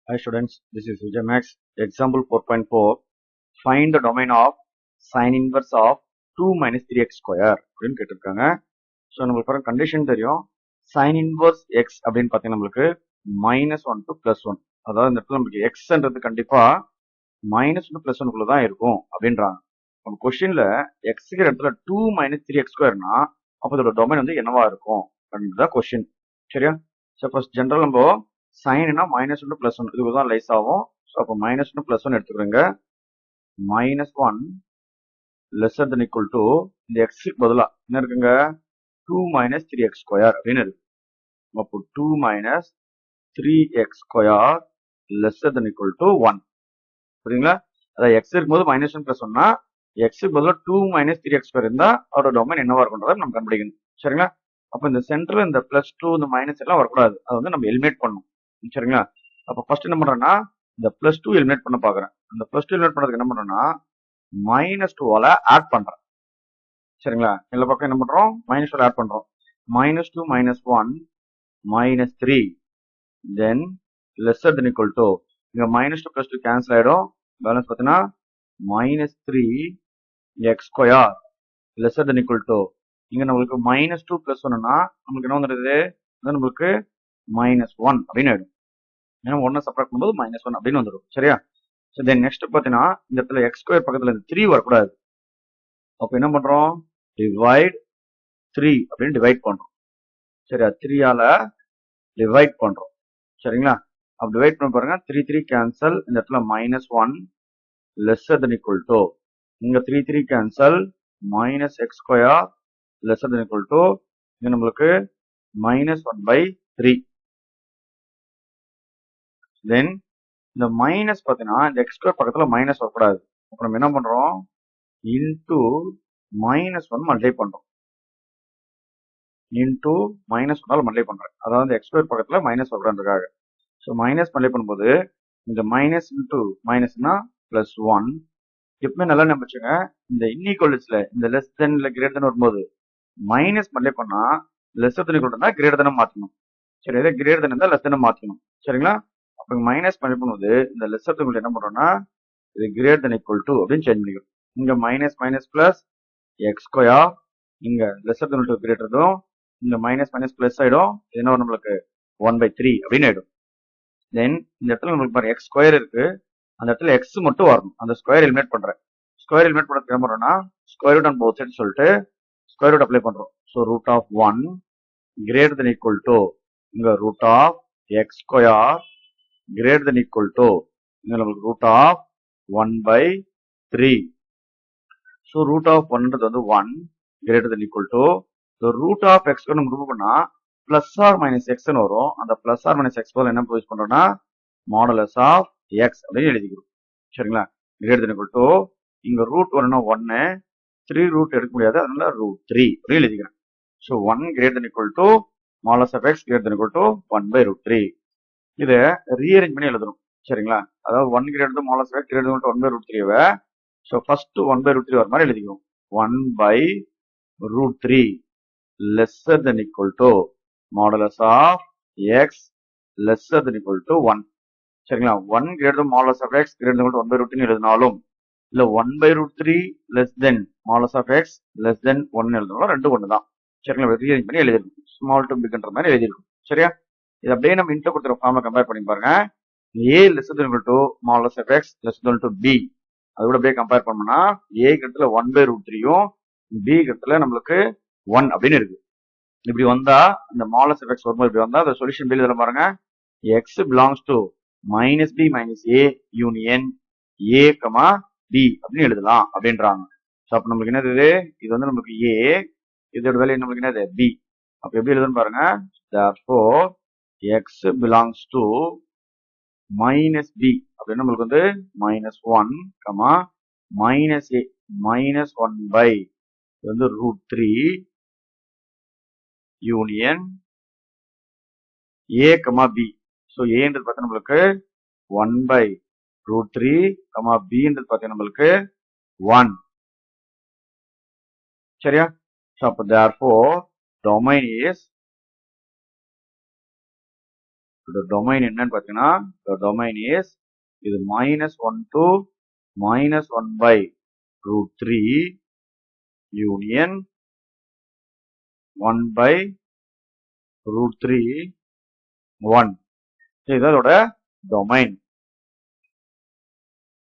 Hi students, this is Vijay Max. Example 4.4. Find the domain of sin inverse of 2 minus 3x square அப்படின்னு கேட்டிருக்காங்க. So நம்மளுக்கு பாருங்க condition தெரியும். sin inverse x அப்படின்னு பார்த்தீங்கன்னா நம்மளுக்கு -1 to +1. அதாவது இந்த இடத்துல நமக்கு xன்றது கண்டிப்பா -1 +1 குள்ள தான் இருக்கும் அப்படின்றாங்க. நம்ம கொஸ்டின்ல xங்கிற இடத்துல 2 minus 3x ஸ்கொயர்னா அப்போ இதோட டொமைன் வந்து என்னவா இருக்கும் அப்படின்றத கொஸ்டின். சரியா? சப்போஸ் ஜென்ரல் நம்ம சைன்னா -1 to +1 இதுக்கு தான் லைஸ் ஆகும். ஸோ அப்போ -1 +1 எடுத்துக்கிறோங்க. -1 lesser than equal to இந்த எக்ஸுக்கு பதிலாக என்ன இருக்குங்க 2 minus 3x ஸ்கொயர் அப்படின்னு இருக்கு. அப்போ 2 minus 3x square lesser than equal to 1. புரியுங்களா? அதாவது எக்ஸ் இருக்கும்போது -1 +1னா எக்ஸுக்கு பதிலாக 2 minus 3x ஸ்கொயர் இருந்தா அதோட டொமைன் என்னவா இருக்குன்றதை நம்ம கண்டுபிடிக்கணும். சரிங்களா? அப்போ இந்த சென்டர்ல இந்த +2 இந்த மைனஸ் எல்லாம் வரக்கூடாது. அதை வந்து நம்ம எலிமினேட் பண்ணணும். சரிங்களா? அப்போ ஃபர்ஸ்ட் என்ன பண்றேன்னா இந்த +2 எலிமினேட் பண்ண பாக்குறேன். அந்த +2 எலிமினேட் பண்ணதுக்கு என்ன பண்றேன்னா -2 ஆட் பண்றேன். சரிங்களா? எல்லா பக்கம் என்ன பண்றோம் -2 ஆட் பண்றோம். -2 -1 -3 தென் lesser than equal to இங்க -2 +2 கேன்சல் ஆயிடும். பேலன்ஸ் பார்த்தீங்கன்னா -3x square lesser than equal to இங்க நம்மளுக்கு -2 +1னா நமக்கு என்ன வந்துடுது நம்மளுக்கு -1 அப்படின்னு ஆயிடும். ஏன்னா 1 சப்ராக்ட் பண்ணும்போது -1 அப்படின்னு வந்துடும். சரியா? ஸோ தென் நெக்ஸ்ட் பார்த்தீங்கன்னா இந்த இடத்துல எக்ஸ் ஸ்கொயர் பக்கத்தில் இந்த 3 வரக்கூடாது. அப்போ என்ன பண்றோம் டிவைட் 3 அப்படின்னு டிவைட் பண்றோம். சரியா? 3ஆல டிவைட் பண்றோம். சரிங்களா? அப்போ டிவைட் பண்ண பாருங்க 3 3 கேன்சல். இந்த இடத்துல -1 lesser than equal to இங்க 3 3 cancel -x square lesser than equal to இங்க நம்மளுக்கு -1/3. தென் இந்த மைனஸ் பார்த்தீங்கன்னா இந்த எக்ஸ் ஸ்கொயர் பக்கத்துல மைனஸ் வரக்கூடாது. அப்போ நம்ம என்ன பண்றோம் இன்டூ -1 மல்டிப்ளை பண்றோம். இன்டூ -1ஆல் மல்டிப்ளை பண்றேன். அதாவது எக்ஸ் ஸ்கொயர் பக்கத்துல மைனஸ் வரக்கூடாதுக்காக. ஸோ மைனஸ் மல்டிப்ளை பண்ணும்போது இந்த மைனஸ் இன்டூ மைனஸ்னா +1. எப்பவுமே நல்லா நம்பிச்சுங்க இந்த இன்இக்வலிட்டிஸ்ல இந்த லெஸ் தென்ல கிரேட்டர் தென் வரும்போது மைனஸ் மல்டிப்ளை பண்ணா லெஸ் தென் ஈக்குவல் தான் கிரேட்டர் தென் மாற்றணும். சரி, இதே கிரேட்டர் தென் இருந்தால் லெஸ் தென் மாற்றணும். சரிங்களா? அப்போ மைனஸ் மல்டிப்ளை பண்ணும்போது இந்த லெஸ் தென் என்ன பண்றோம்னா இது கிரேட்டர் தென் ஈக்குவல் டு அப்படின்னு சேஞ்ச் பண்ணிக்கிறோம். இங்க மைனஸ் பிளஸ் எக்ஸ் ஸ்கொயர் இங்க lesser then to greater than இங்க மைனஸ் பிளஸ் ஆயிடும். என்ன வரும் நம்மளுக்கு 1/3 அப்படின்னு ஆயிடும். தென் இந்த இடத்துல நம்மளுக்கு பாருங்க எக்ஸ் ஸ்கொயர் இருக்கு. அந்த இடத்துல எக்ஸ் மட்டும் வரணும். அந்த ஸ்கொயர் எலிமினேட் பண்றேன். ஸ்கொயர் எலிமினேட் பண்ண என்ன பண்றோம்னா square root on both side சொல்லிட்டு ஸ்கொயர் ரூட் அப்ளை பண்றோம். So √1 greater than equal to இங்க √x square greater than equal to இங்க நம்மளுக்கு √1/3. ஸோ √1ன்றது வந்து 1 greater than equal to √x நம்ம ரிமூவ் பண்ணா பிளஸ் ஆர் மைனஸ் எக்ஸ்னு வரும். அந்த பிளஸ் ஆர் மைனஸ் எக்ஸ் போல என்ன யூஸ் பண்றோம்னா மாடுலஸ் ஆஃப் எக்ஸ் அப்படின்னு எழுதிக்கிறோம். சரிங்களா? கிரேட்டர் தென் ஈக்குவல் டு இங்க √1னா 1 3 ரூட் எடுக்க முடியாது, அதனால √3 அப்படின்னு எழுதிக்கிறேன். So 1 greater than equal to modulus of x greater than equal to 1/√3. இதை ரீஅரேஞ்ச் பண்ணி எழுதணும். சரிங்களா? அதாவது 1 greater to modulus of x greater than 1/√3வை ஸோ ஃபர்ஸ்ட் 1/√3 வர மாதிரி எழுதிக்குவோம். 1/√3 lesser than equal to modulus of x lesser than equal to 1. சரிங்களா? 1 greater than modulus of x greater than equal to 1/√3 எழுதினாலும் இல்ல 1/√3 less than modulus of x less than 1 எழுதினாலும் ரெண்டு ஒன்று தான். சரிங்களா? ரீஅரேஞ்ச் பண்ணி எழுதிருக்கும். ஸ்மால் டு பிக்ன்ற மாதிரி எழுதிருக்கும். சரியா? இது அப்படியே நம்ம இன்டர் கொடுத்துற ஃபார்ம்ல கம்பேர் பண்ணி பாருங்க. a lesser than equal to modulus of x lesser than equal to b அதோட அப்படியே கம்பேர் பண்ணோம்னா a இடத்துல 1/√3யும் b இடத்துல நம்மளுக்கு 1 அப்படின்னு இருக்கு. இப்படி வந்தா இந்த மாலஸ் எஃப் எக்ஸ் வரும்போது இப்படி வந்தா அந்த சொல்யூஷன் பில் இதெல்லாம் பாருங்க X belongs to -b - a union a, b அப்படின்னு எழுதலாம் அப்படின்றாங்க. ஸோ அப்போ நம்மளுக்கு என்னது இது வந்து நமக்கு a, இதோட வேல்யூ நம்மளுக்கு என்னது b. அப்போ எப்படி எழுதுன்னு பாருங்க. therefore x belongs to -b அப்படின்னு நம்மளுக்கு வந்து -1, -a -1 இது வந்து √3 யூனியன் a, b. ஸோ ஏன்றது பார்த்தா நம்மளுக்கு 1/√3, bன்றது பார்த்தா நம்மளுக்கு 1. சரியா? ஸோ அப்போ therefore domain is இதோட டொமைன் என்னன்னு பார்த்தீங்கன்னா டொமைன் இஸ் இது -1 to -1 by √3 யூனியன் 1 by √3 1. இதுதான் இதோட டொமைன்.